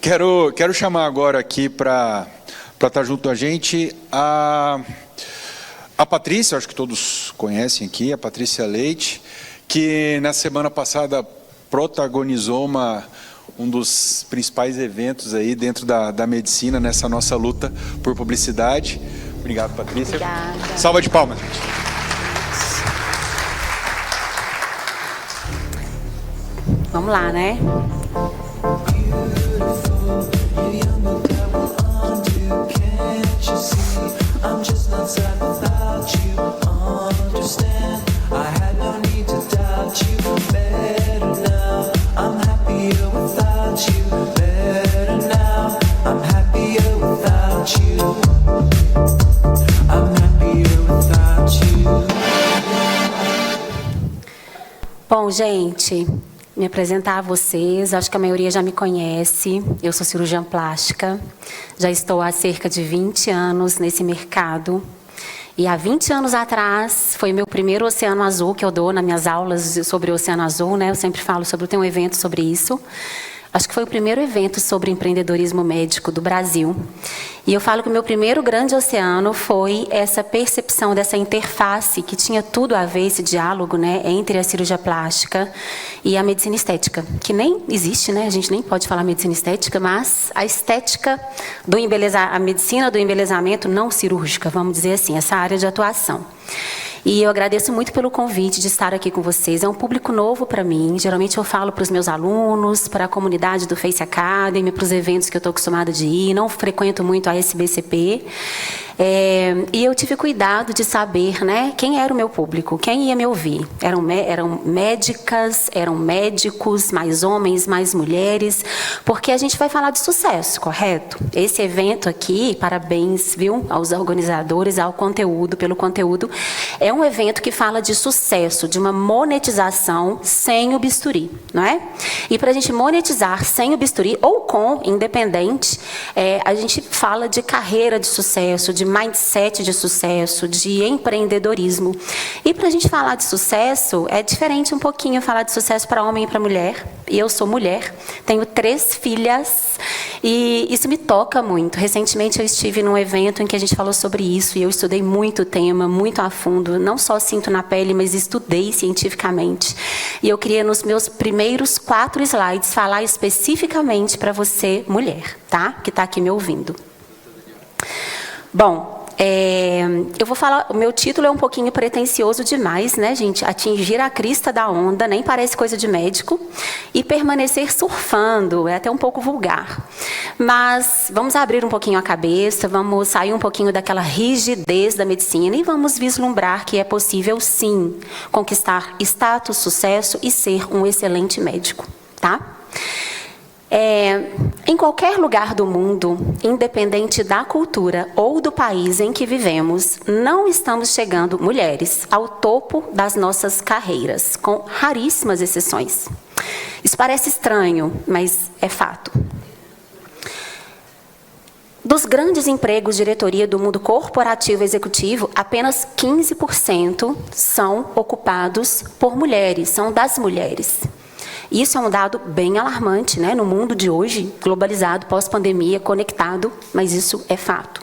Quero chamar agora aqui para estar junto a gente a Patrícia, acho que todos conhecem aqui, a Patrícia Leite, que na semana passada protagonizou um dos principais eventos aí dentro da medicina, nessa nossa luta por publicidade. Obrigado, Patrícia. Obrigada. Salva de palmas, gente. Vamos lá, né? Bom, gente, me apresentar a vocês, acho que a maioria já me conhece, eu sou cirurgiã plástica, já estou há cerca de 20 anos nesse mercado, e há 20 anos atrás foi meu primeiro Oceano Azul que eu dou nas minhas aulas sobre o Oceano Azul, né? Eu sempre falo sobre, tem um evento sobre isso. Acho que foi o primeiro evento sobre empreendedorismo médico do Brasil. E eu falo que o meu primeiro grande oceano foi essa percepção dessa interface que tinha tudo a ver, esse diálogo, né, entre a cirurgia plástica e a medicina estética, que nem existe, né? A gente nem pode falar medicina estética, mas a estética do a medicina do embelezamento não cirúrgica, vamos dizer assim, essa área de atuação. E eu agradeço muito pelo convite de estar aqui com vocês. É um público novo para mim. Geralmente eu falo para os meus alunos, para a comunidade do Face Academy, para os eventos que eu estou acostumada de ir. Não frequento muito a SBCP. E eu tive cuidado de saber, né, quem era o meu público, quem ia me ouvir. Eram médicas, eram médicos, mais homens, mais mulheres, porque a gente vai falar de sucesso, correto? Esse evento aqui, parabéns, viu, aos organizadores, ao conteúdo, pelo conteúdo, é um evento que fala de sucesso, de uma monetização sem o bisturi, não é? E para a gente monetizar sem o bisturi, ou com, independente, a gente fala de carreira de sucesso, de mindset de sucesso, de empreendedorismo. E para a gente falar de sucesso, é diferente um pouquinho falar de sucesso para homem e para mulher. E eu sou mulher, tenho 3 filhas, e isso me toca muito. Recentemente eu estive num evento em que a gente falou sobre isso, e eu estudei muito o tema, muito a fundo, não só sinto na pele, mas estudei cientificamente. E eu queria, nos meus primeiros 4 slides, falar especificamente para você, mulher, tá? Que está aqui me ouvindo. Bom, eu vou falar, o meu título é um pouquinho pretensioso demais, né, gente? Atingir a crista da onda, nem parece coisa de médico, e permanecer surfando, é até um pouco vulgar. Mas vamos abrir um pouquinho a cabeça, vamos sair um pouquinho daquela rigidez da medicina e vamos vislumbrar que é possível, sim, conquistar status, sucesso e ser um excelente médico, tá? Em qualquer lugar do mundo, independente da cultura ou do país em que vivemos, não estamos chegando, mulheres, ao topo das nossas carreiras, com raríssimas exceções. Isso parece estranho, mas é fato. Dos grandes empregos de diretoria do mundo corporativo e executivo, apenas 15% são ocupados por mulheres, são das mulheres. Isso é um dado bem alarmante, né? No mundo de hoje, globalizado, pós-pandemia, conectado, mas isso é fato.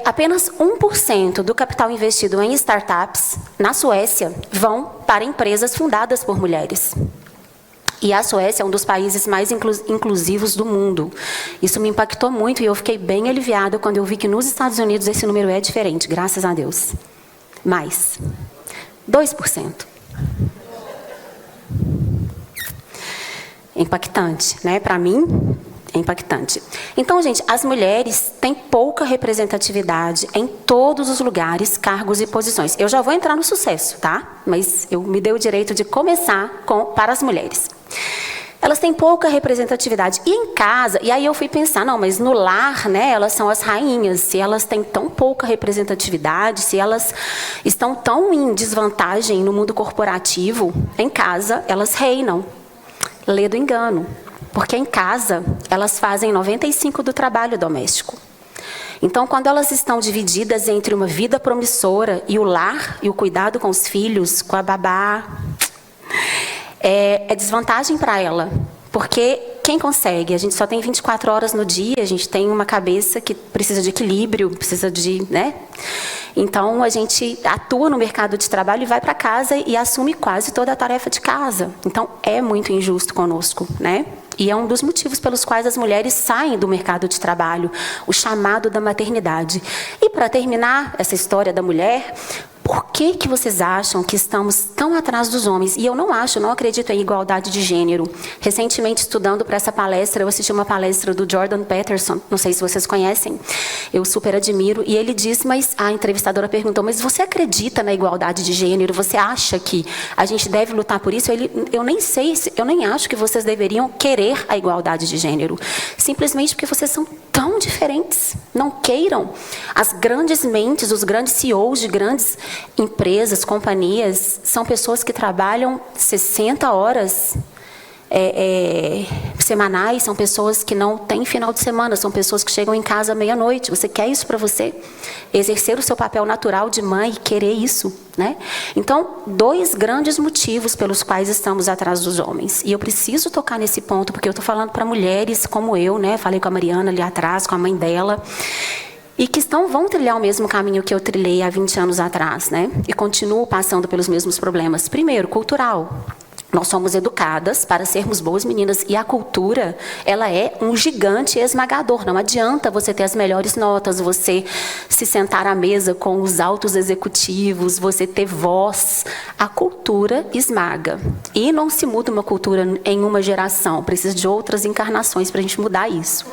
Apenas 1% do capital investido em startups na Suécia vão para empresas fundadas por mulheres. E a Suécia é um dos países mais inclusivos do mundo. Isso me impactou muito e eu fiquei bem aliviada quando eu vi que nos Estados Unidos esse número é diferente, graças a Deus. Mais 2%. Impactante, né? Para mim, é impactante. Então, gente, as mulheres têm pouca representatividade em todos os lugares, cargos e posições. Eu já vou entrar no sucesso, tá? Mas eu me dei o direito de começar para as mulheres. Elas têm pouca representatividade. E em casa, e aí eu fui pensar, não, mas no lar, né, elas são as rainhas. Se elas têm tão pouca representatividade, se elas estão tão em desvantagem no mundo corporativo, em casa, elas reinam. Lê do engano, porque em casa elas fazem 95% do trabalho doméstico. Então, quando elas estão divididas entre uma vida promissora e o lar, e o cuidado com os filhos, com a babá, é desvantagem para ela, Porque quem consegue? A gente só tem 24 horas no dia, a gente tem uma cabeça que precisa de equilíbrio, precisa de, né? Então, a gente atua no mercado de trabalho e vai para casa e assume quase toda a tarefa de casa. Então, é muito injusto conosco, né? E é um dos motivos pelos quais as mulheres saem do mercado de trabalho, o chamado da maternidade. E para terminar essa história da mulher, por que vocês acham que estamos tão atrás dos homens? E eu não acredito em igualdade de gênero. Recentemente, estudando para essa palestra, eu assisti uma palestra do Jordan Peterson, não sei se vocês conhecem, eu super admiro, e ele disse, mas a entrevistadora perguntou, mas você acredita na igualdade de gênero? Você acha que a gente deve lutar por isso? Eu nem acho que vocês deveriam querer a igualdade de gênero, simplesmente porque vocês são tão diferentes. Não queiram. As grandes mentes, os grandes CEOs de grandes empresas, companhias, são pessoas que trabalham 60 horas semanais, são pessoas que não têm final de semana, são pessoas que chegam em casa à meia-noite. Você quer isso para você? Exercer o seu papel natural de mãe e querer isso, né? Então, 2 grandes motivos pelos quais estamos atrás dos homens. E eu preciso tocar nesse ponto, porque eu estou falando para mulheres como eu, né? Falei com a Mariana ali atrás, com a mãe dela, e que vão trilhar o mesmo caminho que eu trilhei há 20 anos atrás, né? E continuo passando pelos mesmos problemas. Primeiro, cultural. Nós somos educadas para sermos boas meninas, e a cultura, ela é um gigante esmagador. Não adianta você ter as melhores notas, você se sentar à mesa com os altos executivos, você ter voz. A cultura esmaga. E não se muda uma cultura em uma geração, precisa de outras encarnações para a gente mudar isso.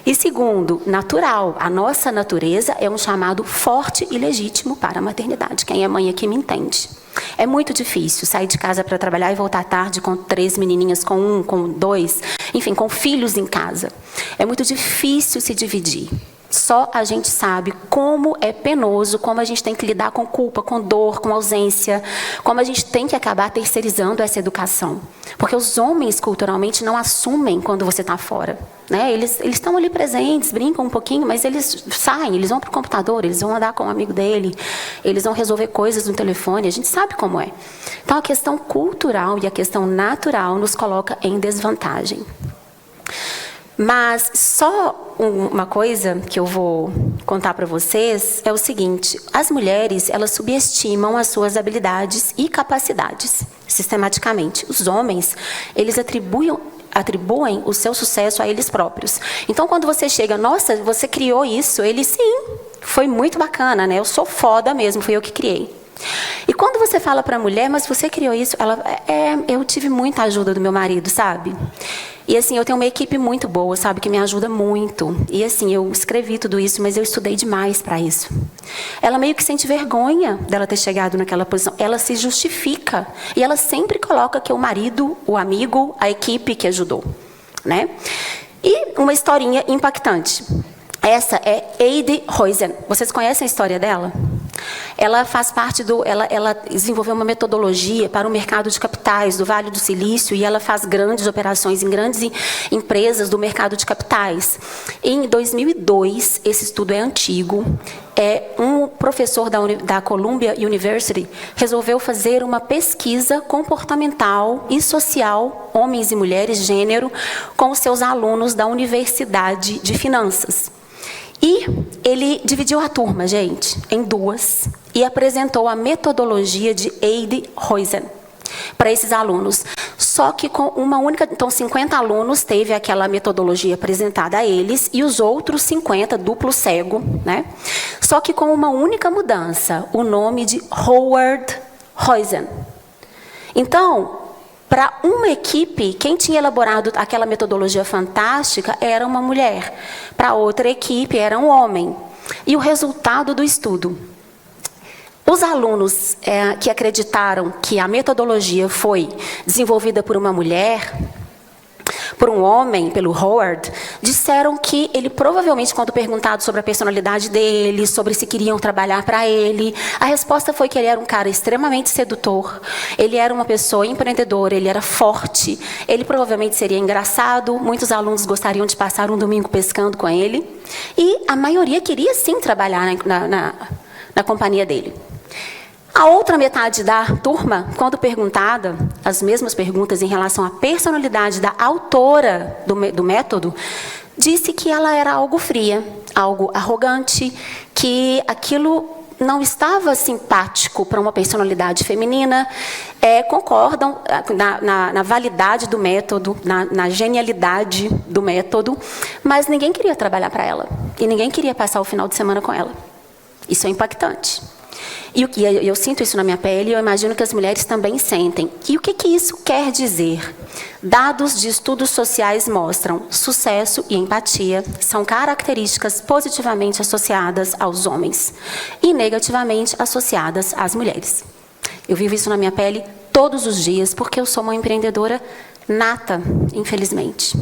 E segundo, natural. A nossa natureza é um chamado forte e legítimo para a maternidade. Quem é mãe aqui me entende. É muito difícil sair de casa para trabalhar e voltar tarde com 3 menininhas, com 1, com 2, enfim, com filhos em casa. É muito difícil se dividir. Só a gente sabe como é penoso, como a gente tem que lidar com culpa, com dor, com ausência, como a gente tem que acabar terceirizando essa educação. Porque os homens, culturalmente, não assumem quando você está fora, né? Eles estão ali presentes, brincam um pouquinho, mas eles saem, eles vão para o computador, eles vão andar com um amigo dele, eles vão resolver coisas no telefone, a gente sabe como é. Então, a questão cultural e a questão natural nos coloca em desvantagem. Mas só uma coisa que eu vou contar para vocês é o seguinte: as mulheres, elas subestimam as suas habilidades e capacidades, sistematicamente. Os homens, eles atribuem o seu sucesso a eles próprios. Então, quando você chega, nossa, você criou isso, ele, sim, foi muito bacana, né? Eu sou foda mesmo, fui eu que criei. E quando você fala para a mulher, mas você criou isso, ela, eu tive muita ajuda do meu marido, sabe? E assim, eu tenho uma equipe muito boa, sabe, que me ajuda muito. E assim, eu escrevi tudo isso, mas eu estudei demais para isso. Ela meio que sente vergonha dela ter chegado naquela posição. Ela se justifica. E ela sempre coloca que é o marido, o amigo, a equipe que ajudou, né? E uma historinha impactante. Essa é Heidi Roizen. Vocês conhecem a história dela? Ela faz parte ela desenvolveu uma metodologia para o mercado de capitais do Vale do Silício, e ela faz grandes operações em grandes empresas do mercado de capitais. Em 2002, esse estudo é antigo, um professor da Columbia University resolveu fazer uma pesquisa comportamental e social, homens e mulheres, gênero, com os seus alunos da Universidade de Finanças. E ele dividiu a turma, gente, em 2 e apresentou a metodologia de Heidi Roizen para esses alunos. Só que com uma única... Então, 50 alunos teve aquela metodologia apresentada a eles, e os outros 50, duplo cego, né? Só que com uma única mudança, o nome de Howard Roizen. Então, para uma equipe, quem tinha elaborado aquela metodologia fantástica era uma mulher. Para outra equipe, era um homem. E o resultado do estudo: os alunos que acreditaram que a metodologia foi desenvolvida por uma mulher, por um homem, pelo Howard, disseram que ele provavelmente, quando perguntado sobre a personalidade dele, sobre se queriam trabalhar para ele, a resposta foi que ele era um cara extremamente sedutor, ele era uma pessoa empreendedora, ele era forte, ele provavelmente seria engraçado, muitos alunos gostariam de passar um domingo pescando com ele, e a maioria queria sim trabalhar na companhia dele. A outra metade da turma, quando perguntada as mesmas perguntas em relação à personalidade da autora do método, disse que ela era algo fria, algo arrogante, que aquilo não estava simpático para uma personalidade feminina. Concordam na validade do método, na genialidade do método, mas ninguém queria trabalhar para ela. E ninguém queria passar o final de semana com ela. Isso é impactante. E eu sinto isso na minha pele e eu imagino que as mulheres também sentem. E o que isso quer dizer? Dados de estudos sociais mostram sucesso e empatia são características positivamente associadas aos homens e negativamente associadas às mulheres. Eu vivo isso na minha pele todos os dias porque eu sou uma empreendedora nata, infelizmente.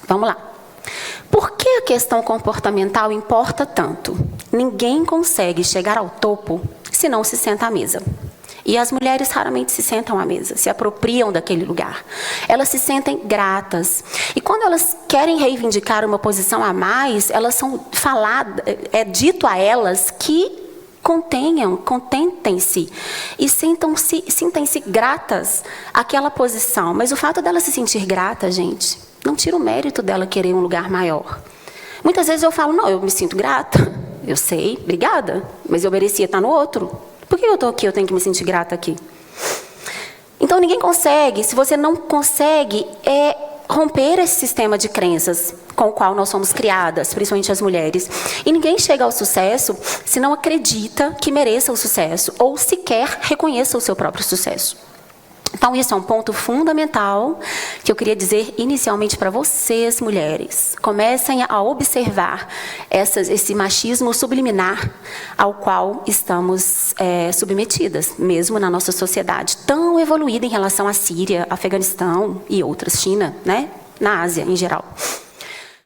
Vamos lá. Por que a questão comportamental importa tanto? Ninguém consegue chegar ao topo se não se senta à mesa. E as mulheres raramente se sentam à mesa, se apropriam daquele lugar. Elas se sentem gratas. E quando elas querem reivindicar uma posição a mais, elas são faladas, é dito a elas que contentem-se e sintem-se gratas àquela posição. Mas o fato dela se sentir grata, gente, não tira o mérito dela querer um lugar maior. Muitas vezes eu falo, não, eu me sinto grata. Eu sei, obrigada, mas eu merecia estar no outro. Por que eu estou aqui, eu tenho que me sentir grata aqui? Então, ninguém consegue, se você não consegue, romper esse sistema de crenças com o qual nós somos criadas, principalmente as mulheres. E ninguém chega ao sucesso se não acredita que mereça o sucesso, ou sequer reconheça o seu próprio sucesso. Então, esse é um ponto fundamental que eu queria dizer inicialmente para vocês, mulheres. Comecem a observar esse machismo subliminar ao qual estamos submetidas, mesmo na nossa sociedade tão evoluída em relação à Síria, Afeganistão e outras, China, né? Na Ásia em geral.